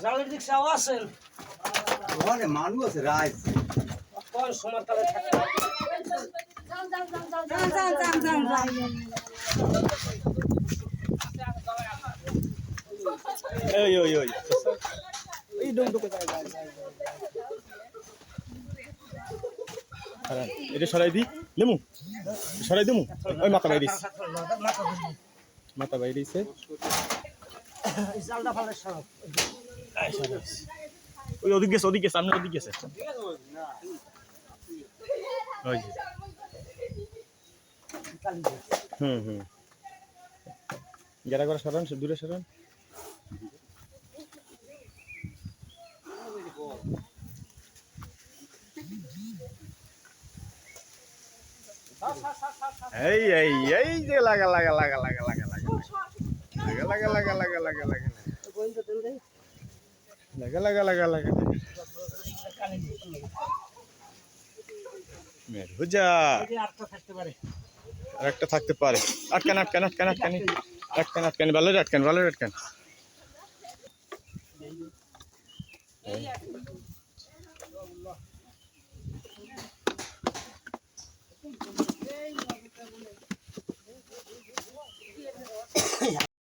জালের দিক সাও আছেন ওখানে মানুষ আছে রাজ কোন সময় তালে থাকে এই এই ডুমডুকে এটা সরাই দি লেমু সরাই দেমু ওই মাথা বাইরিস মাথা বাইরিছে জালটা ফালে সব ওই ওদিক গেছে সামনে ওদিক গেছে ওই হুম গেরা করে সরান দূরে সরান এই যে লাগা মেরুজা আরেকটা থাকতে পারে আটকান ভালো আটকান